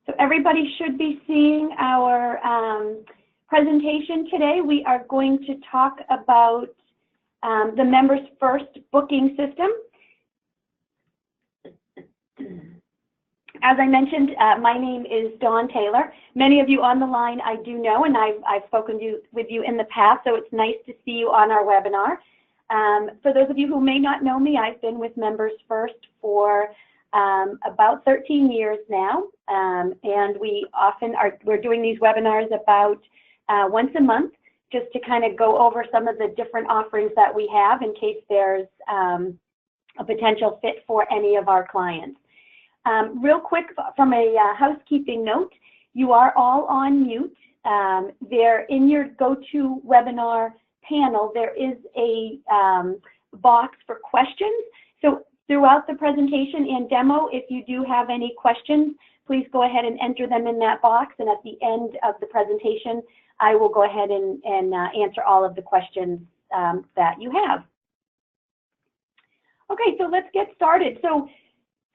So everybody should be seeing our presentation today. We are going to talk about the MembersFirst booking system. As I mentioned, my name is Dawn Taylor. Many of you on the line I do know, and I've spoken with you in the past, so it's nice to see you on our webinar. For those of you who may not know me, I've been with MembersFirst for about 13 years now, and we're doing these webinars about once a month, just to kind of go over some of the different offerings that we have in case there's a potential fit for any of our clients. Real quick, from a housekeeping note, you are all on mute. There in your GoToWebinar panel, there is a box for questions. So throughout the presentation and demo, if you do have any questions, please go ahead and enter them in that box. And at the end of the presentation, I will go ahead and answer all of the questions that you have. Okay, so let's get started. So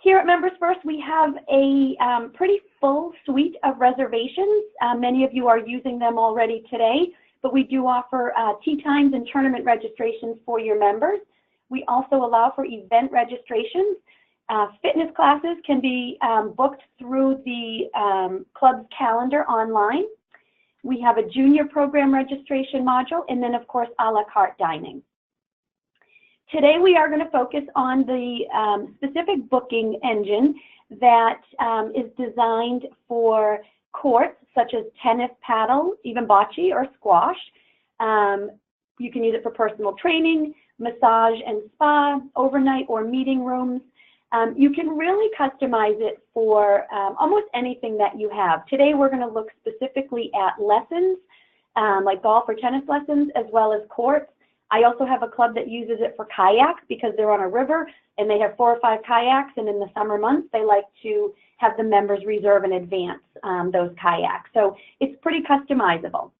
here at MembersFirst, we have a pretty full suite of reservations. Many of you are using them already today, but we do offer tea times and tournament registrations for your members. We also allow for event registrations. Fitness classes can be booked through the club's calendar online. We have a junior program registration module, and then, of course, a la carte dining. Today, we are going to focus on the specific booking engine that is designed for courts, such as tennis, paddle, even bocce or squash. You can use it for personal training, massage and spa, overnight or meeting rooms. You can really customize it for almost anything that you have. Today, we're going to look specifically at lessons, like golf or tennis lessons, as well as courts. I also have a club that uses it for kayaks because they're on a river and they have 4 or 5 kayaks, and in the summer months, they like to have the members reserve in advance those kayaks. So it's pretty customizable.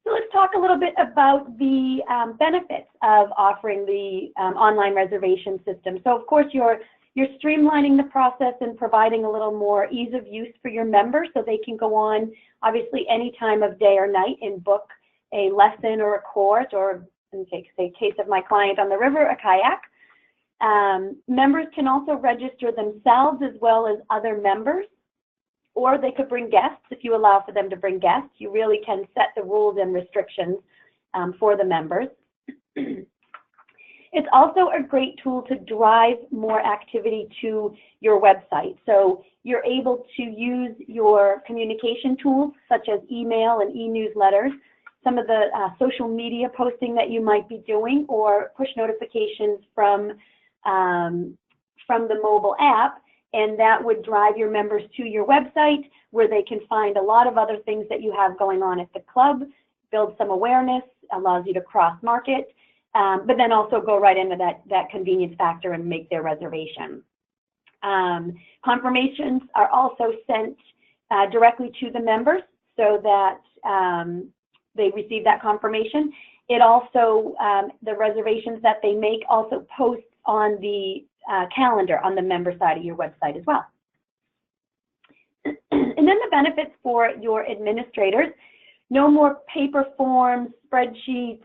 So let's talk a little bit about the benefits of offering the online reservation system. So of course, you're streamlining the process and providing a little more ease of use for your members so they can go on, obviously, any time of day or night and book a lesson or a course, or in the case of my client on the river, a kayak. Members can also register themselves as well as other members, or they could bring guests if you allow for them to bring guests. You really can set the rules and restrictions for the members. It's also a great tool to drive more activity to your website. So you're able to use your communication tools such as email and e-newsletters, some of the social media posting that you might be doing, or push notifications from the mobile app, and that would drive your members to your website where they can find a lot of other things that you have going on at the club, build some awareness, allows you to cross-market, but then also go right into that convenience factor and make their reservation. Confirmations are also sent directly to the members so that they receive that confirmation. It also, the reservations that they make also post on the calendar on the member side of your website as well. And then the benefits for your administrators: no more paper forms, spreadsheets,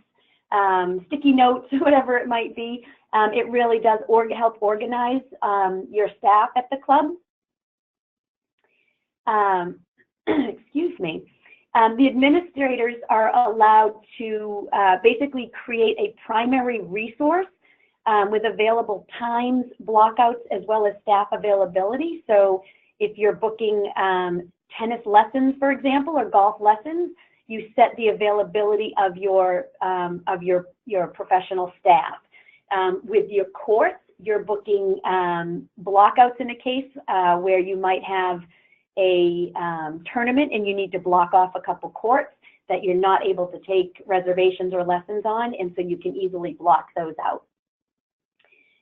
sticky notes, whatever it might be. It really does help organize your staff at the club. Excuse me. The administrators are allowed to basically create a primary resource with available times, blockouts, as well as staff availability. So if you're booking tennis lessons, for example, or golf lessons, you set the availability of your professional staff. With your courts, you're booking blockouts in a case where you might have a tournament and you need to block off a couple courts that you're not able to take reservations or lessons on, and so you can easily block those out.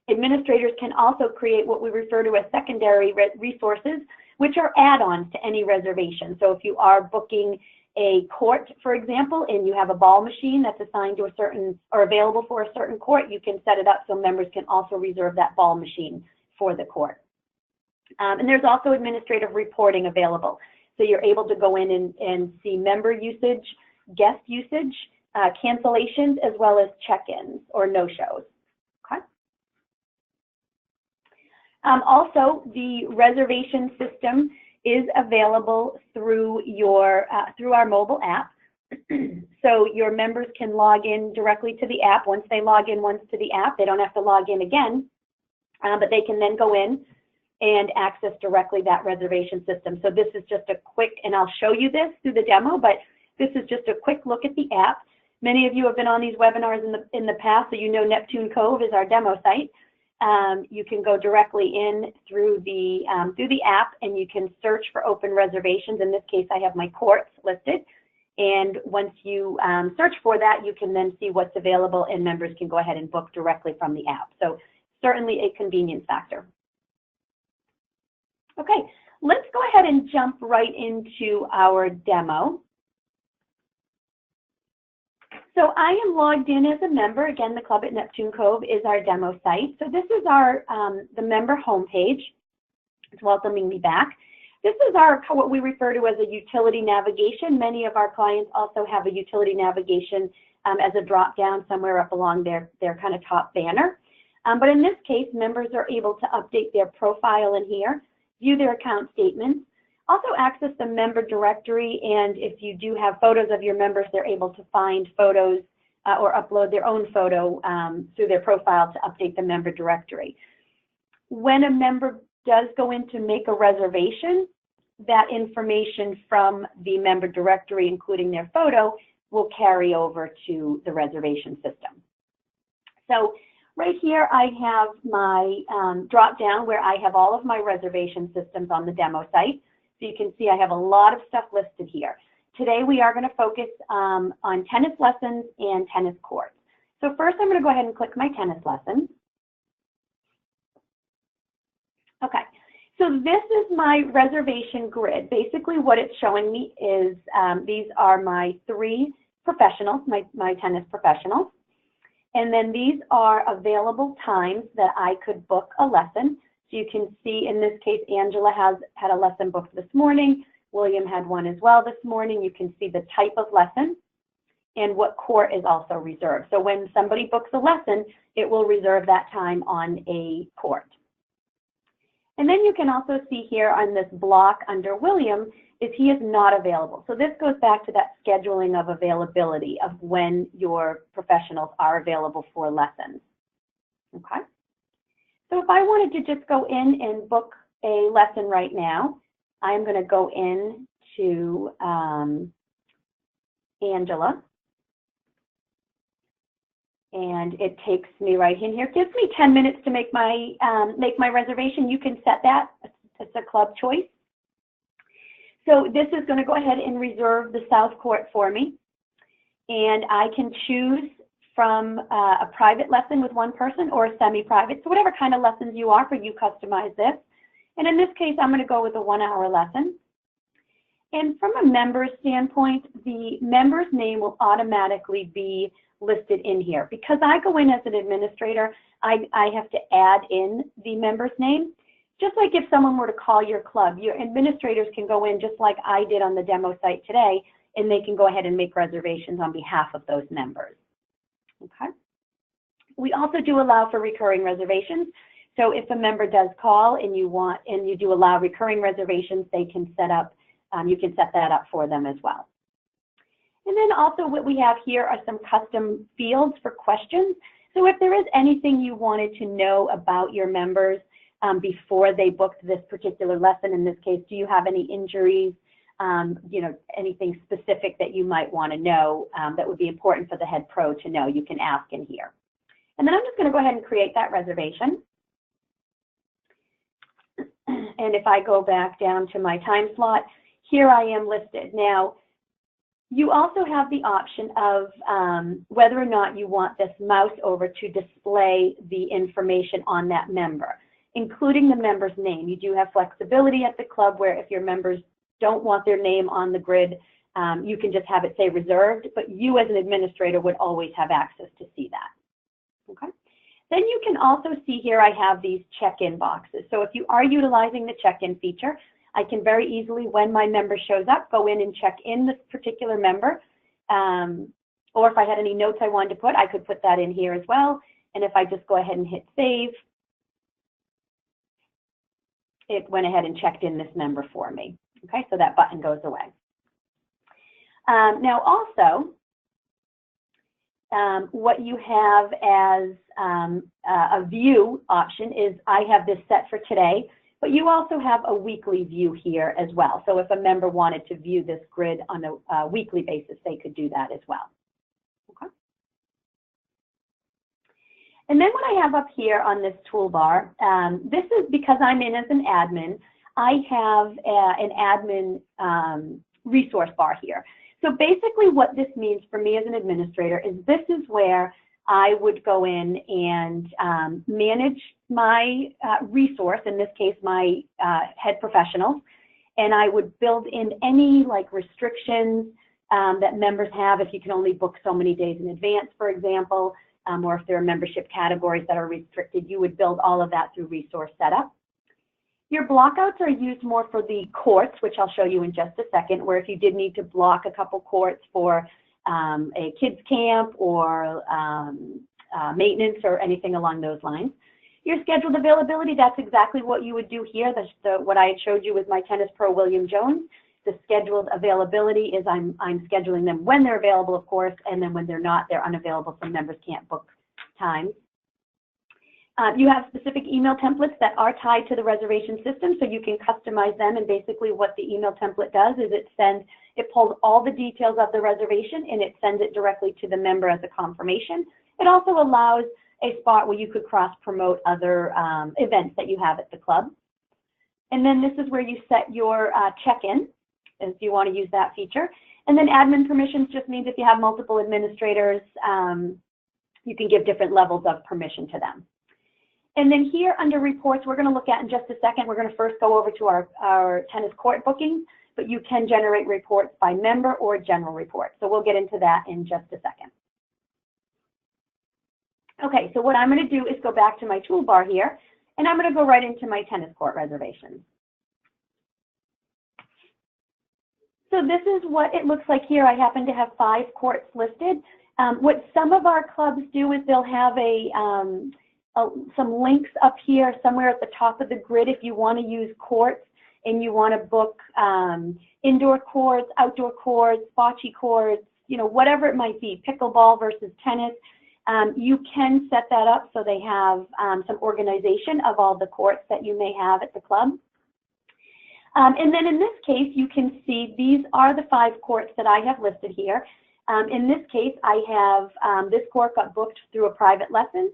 Administrators can also create what we refer to as secondary resources, which are add-ons to any reservation. So if you are booking a court, for example, and you have a ball machine that's assigned to a certain or available for a certain court, you can set it up so members can also reserve that ball machine for the court. And there's also administrative reporting available. So you're able to go in and see member usage, guest usage, cancellations, as well as check-ins or no-shows. Okay. Also, the reservation system is available through our mobile app. So your members can log in directly to the app. Once they log in once to the app, they don't have to log in again, but they can then go in and access directly that reservation system. So this is just a quick, and I'll show you this through the demo, but this is just a quick look at the app. Many of you have been on these webinars in the past, so you know Neptune Cove is our demo site. You can go directly in through the app, and you can search for open reservations. In this case, I have my courts listed. And once you search for that, you can then see what's available, and members can go ahead and book directly from the app. So certainly a convenience factor. Okay, let's go ahead and jump right into our demo. So I am logged in as a member. Again, the Club at Neptune Cove is our demo site. So this is our the member homepage. It's welcoming me back. This is our what we refer to as a utility navigation. Many of our clients also have a utility navigation as a drop down somewhere up along their kind of top banner. But in this case, members are able to update their profile in here, view their account statements, also access the member directory, and if you do have photos of your members, they're able to find photos or upload their own photo through their profile to update the member directory. When a member does go in to make a reservation, that information from the member directory, including their photo, will carry over to the reservation system. So right here, I have my drop down where I have all of my reservation systems on the demo site. So you can see I have a lot of stuff listed here. Today, we are going to focus on tennis lessons and tennis courts. So first, I'm going to go ahead and click my tennis lessons. Okay, so this is my reservation grid. Basically, what it's showing me is these are my 3 professionals, my tennis professionals. And then these are available times that I could book a lesson. So you can see in this case, Angela had a lesson booked this morning. William had one as well this morning. You can see the type of lesson and what court is also reserved. So when somebody books a lesson, it will reserve that time on a court. And then you can also see here on this block under William is he is not available. So this goes back to that scheduling of availability of when your professionals are available for lessons. Okay. So if I wanted to just go in and book a lesson right now, I'm going to go in to Angela. And it takes me right in here. It gives me 10 minutes to make my reservation. You can set that. It's a club choice. So this is going to go ahead and reserve the South Court for me. And I can choose from a private lesson with one person or a semi-private. So whatever kind of lessons you offer, you customize this. And in this case, I'm going to go with a 1-hour lesson. And from a member's standpoint, the member's name will automatically be listed in here. Because I go in as an administrator, I have to add in the member's name. Just like if someone were to call your club, your administrators can go in just like I did on the demo site today, and they can go ahead and make reservations on behalf of those members. Okay. We also do allow for recurring reservations. So if a member does call and you do allow recurring reservations, they can set up, you can set that up for them as well. And then also what we have here are some custom fields for questions. So if there is anything you wanted to know about your members before they booked this particular lesson, in this case, do you have any injuries, you know, anything specific that you might want to know that would be important for the head pro to know, you can ask in here. And then I'm just going to go ahead and create that reservation. And if I go back down to my time slot, here I am listed. Now, you also have the option of whether or not you want this mouse over to display the information on that member, including the member's name. You do have flexibility at the club where if your members don't want their name on the grid, you can just have it say reserved, but you as an administrator would always have access to see that. Okay. Then you can also see here I have these check-in boxes. So if you are utilizing the check-in feature, I can very easily, when my member shows up, go in and check in this particular member. Or if I had any notes I wanted to put, I could put that in here as well. And if I just go ahead and hit save, it went ahead and checked in this member for me. Okay, so that button goes away. Now also, what you have as a view option is I have this set for today, but you also have a weekly view here as well. So if a member wanted to view this grid on a weekly basis, they could do that as well. Okay. And then what I have up here on this toolbar, this is because I'm in as an admin, I have an admin resource bar here. So basically what this means for me as an administrator is this is where I would go in and manage my resource, in this case my head professionals, and I would build in any like restrictions that members have if you can only book so many days in advance, for example, or if there are membership categories that are restricted, you would build all of that through resource setup. Your blockouts are used more for the courts, which I'll show you in just a second, where if you did need to block a couple courts for a kids camp or maintenance or anything along those lines. Your scheduled availability, that's exactly what you would do here. What I had showed you with my Tennis Pro William Jones. The scheduled availability is I'm scheduling them when they're available, of course, and then when they're not, they're unavailable, so members can't book times. You have specific email templates that are tied to the reservation system, so you can customize them, and basically what the email template does is it pulls all the details of the reservation and it sends it directly to the member as a confirmation. It also allows a spot where you could cross-promote other events that you have at the club. And then this is where you set your check-in, if you want to use that feature. And then admin permissions just means if you have multiple administrators, you can give different levels of permission to them. And then here under reports, we're going to look at in just a second. We're going to first go over to our tennis court bookings, but you can generate reports by member or general report. So we'll get into that in just a second. Okay, so what I'm going to do is go back to my toolbar here, and I'm going to go right into my tennis court reservations. So this is what it looks like here. I happen to have 5 courts listed. What some of our clubs do is they'll have some links up here somewhere at the top of the grid if you want to use courts and you want to book indoor courts, outdoor courts, bocce courts, you know, whatever it might be, pickleball versus tennis. You can set that up so they have some organization of all the courts that you may have at the club. And then in this case, you can see these are the 5 courts that I have listed here. In this case, I have this court got booked through a private lesson,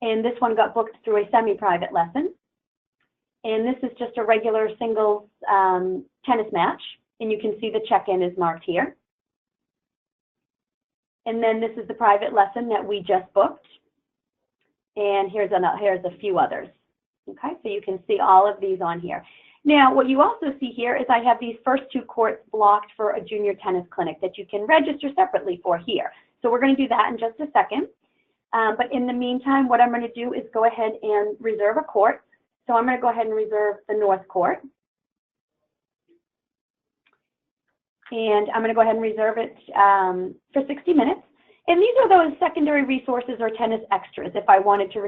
and this one got booked through a semi-private lesson. And this is just a regular singles tennis match, and you can see the check-in is marked here. And then this is the private lesson that we just booked. And here's a few others. Okay, so you can see all of these on here. Now, what you also see here is I have these first 2 courts blocked for a junior tennis clinic that you can register separately for here. So we're going to do that in just a second. But in the meantime, what I'm going to do is go ahead and reserve a court. So I'm going to go ahead and reserve the North Court. And I'm going to go ahead and reserve it for 60 minutes. And these are those secondary resources or tennis extras. If I wanted to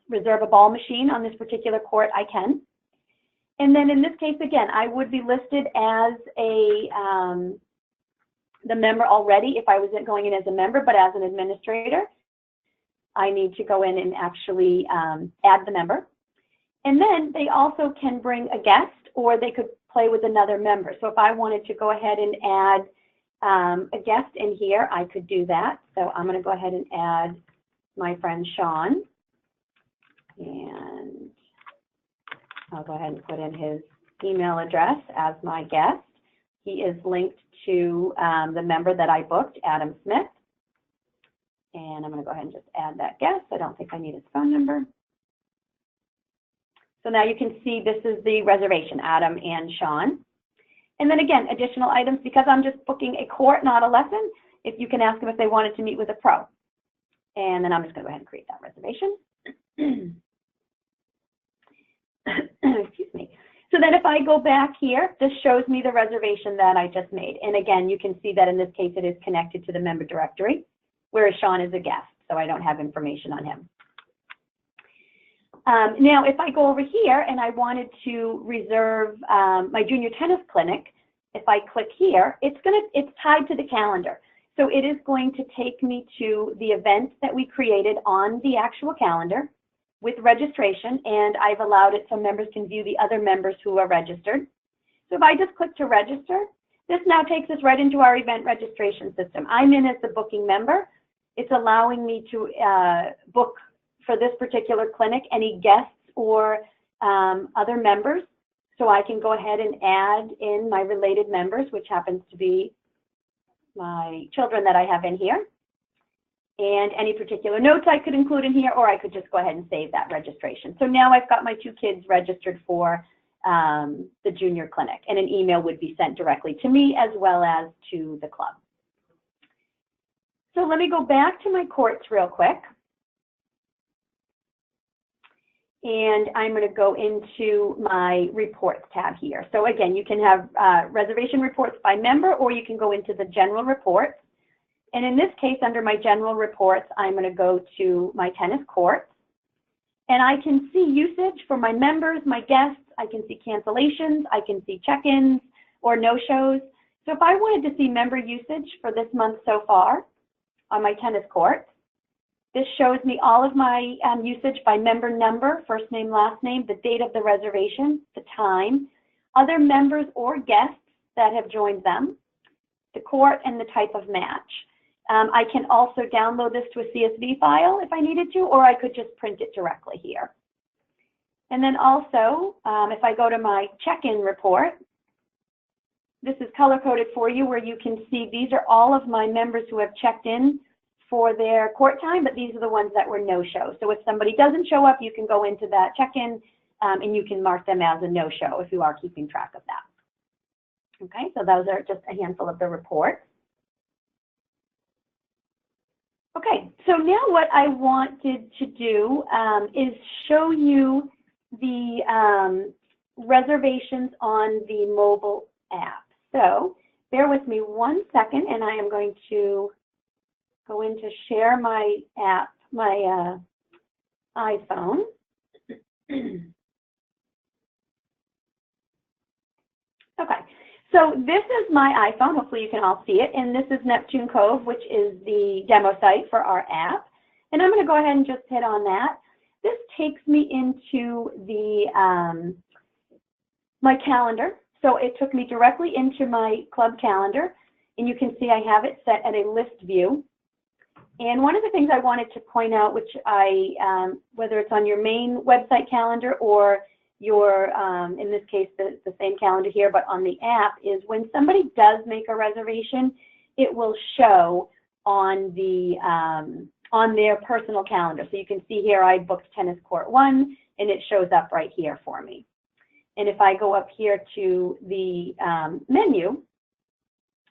reserve a ball machine on this particular court, I can. And then in this case, again, I would be listed as the member already if I wasn't going in as a member, but as an administrator, I need to go in and actually add the member. And then they also can bring a guest, or they could play with another member. So if I wanted to go ahead and add a guest in here, I could do that. So I'm going to go ahead and add my friend Sean. And I'll go ahead and put in his email address as my guest. He is linked to the member that I booked, Adam Smith. And I'm going to go ahead and just add that guest. I don't think I need his phone number. So now you can see this is the reservation, Adam and Sean. And then again, additional items, because I'm just booking a court, not a lesson, if you can ask them if they wanted to meet with a pro. And then I'm just going to go ahead and create that reservation. Excuse me. So then if I go back here, this shows me the reservation that I just made. And again, you can see that in this case, it is connected to the member directory, whereas Sean is a guest, so I don't have information on him. Now, if I go over here and I wanted to reserve my junior tennis clinic, if I click here, it's tied to the calendar. So it is going to take me to the event that we created on the actual calendar with registration, and I've allowed it so members can view the other members who are registered. So if I just click to register, this now takes us right into our event registration system. I'm in as the booking member. It's allowing me to book for this particular clinic any guests or other members. So I can go ahead and add in my related members, which happens to be my children that I have in here. And any particular notes I could include in here, or I could just go ahead and save that registration. So now I've got my 2 kids registered for the junior clinic, and an email would be sent directly to me as well as to the club. So let me go back to my courts real quick. And I'm going to go into my reports tab here. So again, you can have reservation reports by member, or you can go into the general reports. And in this case, under my general reports, I'm going to go to my tennis courts. And I can see usage for my members, my guests. I can see cancellations. I can see check-ins or no-shows. So if I wanted to see member usage for this month so far on my tennis courts, this shows me all of my usage by member number, first name, last name, the date of the reservation, the time, other members or guests that have joined them, the court, and the type of match. I can also download this to a CSV file if I needed to, or I could just print it directly here. And then also, if I go to my check-in report, this is color-coded for you where you can see these are all of my members who have checked in for their court time, but these are the ones that were no-show. So if somebody doesn't show up, you can go into that check-in and you can mark them as a no-show if you are keeping track of that. Okay, so those are just a handful of the reports. Okay, so now what I wanted to do is show you the reservations on the mobile app. So bear with me 1 second, and I am going to go in to share my app, my iPhone. Okay, so this is my iPhone. Hopefully you can all see it. And this is Neptune Cove, which is the demo site for our app. And I'm going to go ahead and just hit on that. This takes me into the my calendar. So it took me directly into my club calendar. And you can see I have it set at a list view. And one of the things I wanted to point out, which whether it's on your main website calendar or your, in this case, the same calendar here, but on the app, is when somebody does make a reservation, it will show on the on their personal calendar. So you can see here I booked tennis court 1, and it shows up right here for me. And if I go up here to the menu,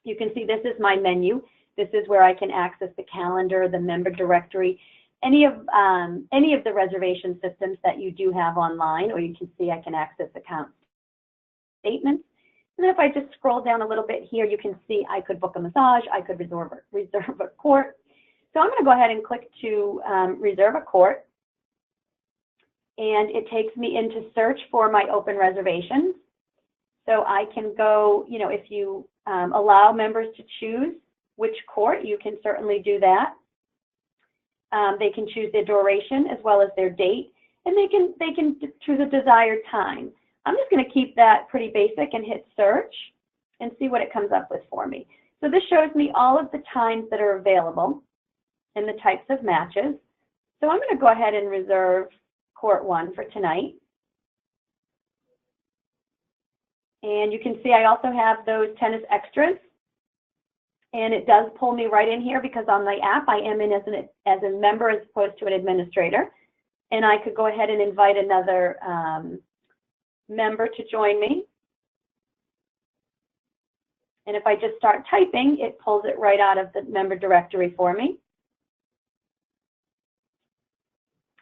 you can see this is my menu. This is where I can access the calendar, the member directory, any of the reservation systems that you do have online, or you can see I can access account statements. And then if I just scroll down a little bit here, you can see I could book a massage, I could reserve a court. So I'm going to go ahead and click to reserve a court. And it takes me into search for my open reservations. So I can go, you know, if you allow members to choose which court, you can certainly do that. They can choose their duration as well as their date, and they can choose a desired time. I'm just going to keep that pretty basic and hit search and see what it comes up with for me. So this shows me all of the times that are available and the types of matches. So I'm going to go ahead and reserve court 1 for tonight. And you can see I also have those tennis extras. And it does pull me right in here because on the app I am in as a member as opposed to an administrator. And I could go ahead and invite another member to join me. And if I just start typing, it pulls it right out of the member directory for me.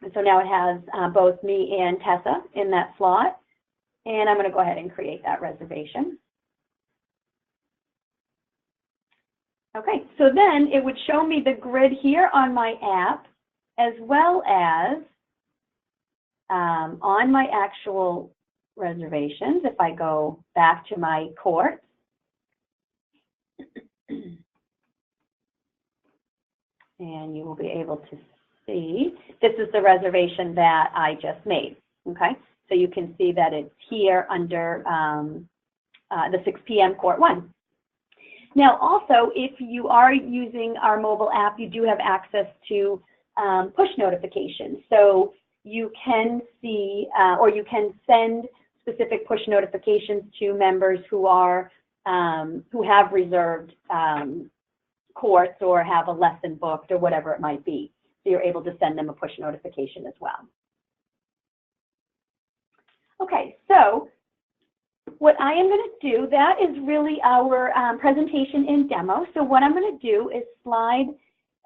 And so now it has both me and Tessa in that slot. And I'm going to go ahead and create that reservation. Okay, so then it would show me the grid here on my app, as well as on my actual reservations. If I go back to my court, and you will be able to see, this is the reservation that I just made, okay? So you can see that it's here under the 6 p.m. Court 1. Now also, if you are using our mobile app, you do have access to push notifications. So you can see, or you can send specific push notifications to members who are, who have reserved courts or have a lesson booked or whatever it might be. So you're able to send them a push notification as well. Okay, so what I am going to do, that is really our presentation in demo. So what I'm going to do is slide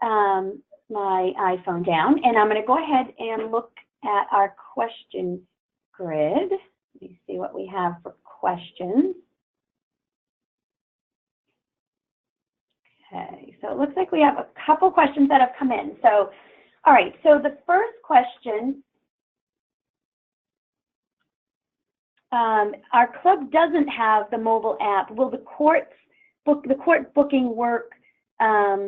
my iPhone down, and I'm going to go ahead and look at our question grid. Let me see what we have for questions. Okay, so it looks like we have a couple questions that have come in. So, all right, so the first question, our club doesn't have the mobile app. Will the court booking work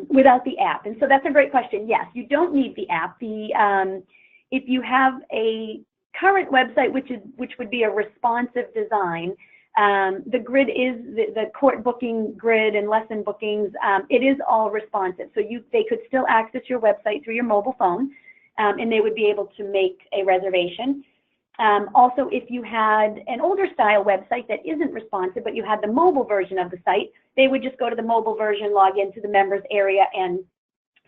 without the app? And so that's a great question. Yes, you don't need the app. If you have a current website, which would be a responsive design, the grid is the court booking grid and lesson bookings. It is all responsive, so they could still access your website through your mobile phone, and they would be able to make a reservation. Also, if you had an older style website that isn't responsive, but you had the mobile version of the site, they would just go to the mobile version, log into the members area, and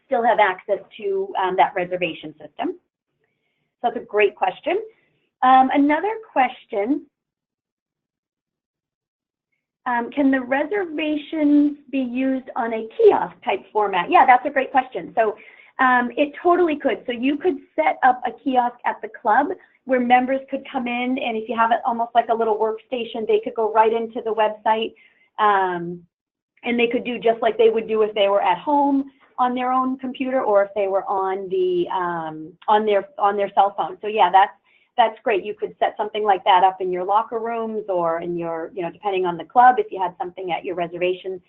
still have access to that reservation system. So that's a great question. Another question, can the reservations be used on a kiosk type format? Yeah, that's a great question. So it totally could. So you could set up a kiosk at the club where members could come in, and if you have it almost like a little workstation, they could go right into the website, and they could do just like they would do if they were at home on their own computer, or if they were on the on their cell phone. So yeah, that's great. You could set something like that up in your locker rooms, or in your, depending on the club, if you had something at your reservation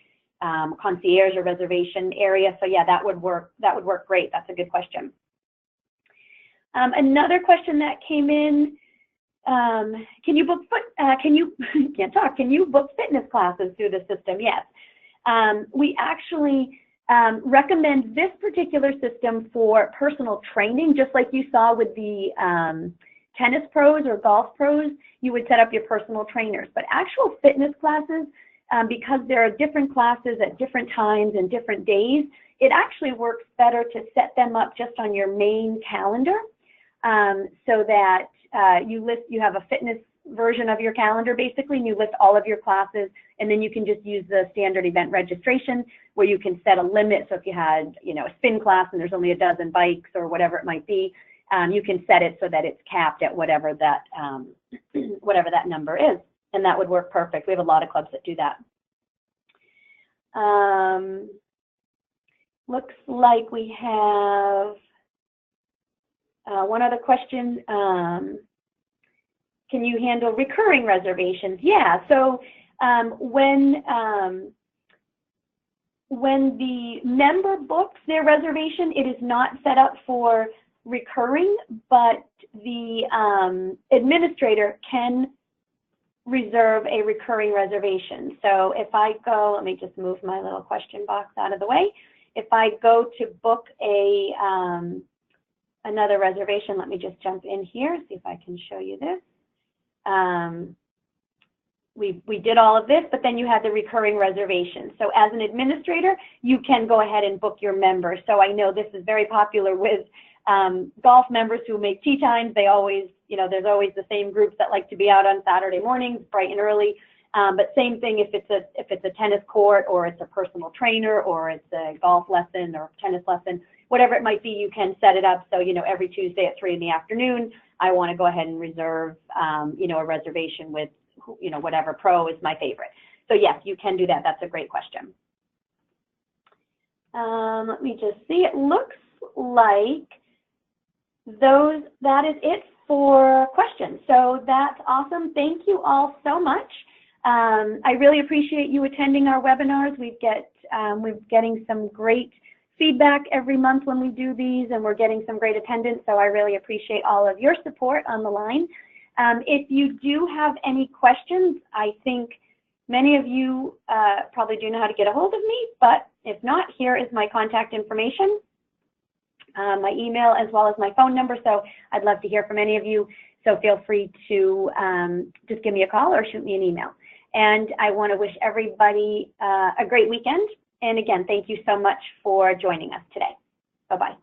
concierge or reservation area. So yeah, that would work great. That's a good question. Another question that came in, can you book fitness classes through the system? Yes. We actually recommend this particular system for personal training, just like you saw with the tennis pros or golf pros. You would set up your personal trainers. But actual fitness classes, because there are different classes at different times and different days, it actually works better to set them up just on your main calendar, so that you have a fitness version of your calendar basically, and you list all of your classes, and then you can just use the standard event registration where you can set a limit. So if you had a spin class and there's only a dozen bikes or whatever it might be, you can set it so that it's capped at whatever that number is, and that would work perfect. We have a lot of clubs that do that. Looks like we have one other question. Can you handle recurring reservations? Yeah, so when the member books their reservation, it is not set up for recurring, but the administrator can reserve a recurring reservation. So if I go, let me just move my little question box out of the way. If I go to book a another reservation, let me just jump in here, see if I can show you this. We did all of this, but then you had the recurring reservation. So as an administrator, you can go ahead and book your members. So I know this is very popular with golf members who make tee times. They always, there's always the same groups that like to be out on Saturday mornings, bright and early. But same thing if it's a tennis court, or it's a personal trainer, or it's a golf lesson or tennis lesson. whatever it might be, you can set it up so, you know, every Tuesday at 3 in the afternoon, I want to go ahead and reserve, you know, a reservation with, you know, whatever pro is my favorite. So yes, you can do that. That's a great question. Let me just see. It looks like that is it for questions. So that's awesome. Thank you all so much. I really appreciate you attending our webinars. We're getting some great feedback every month when we do these, and we're getting some great attendance. So I really appreciate all of your support on the line. If you do have any questions, I think many of you probably do know how to get a hold of me, but if not, here is my contact information, my email, as well as my phone number. So I'd love to hear from any of you. So feel free to just give me a call or shoot me an email. And I want to wish everybody a great weekend. And again, thank you so much for joining us today. Bye-bye.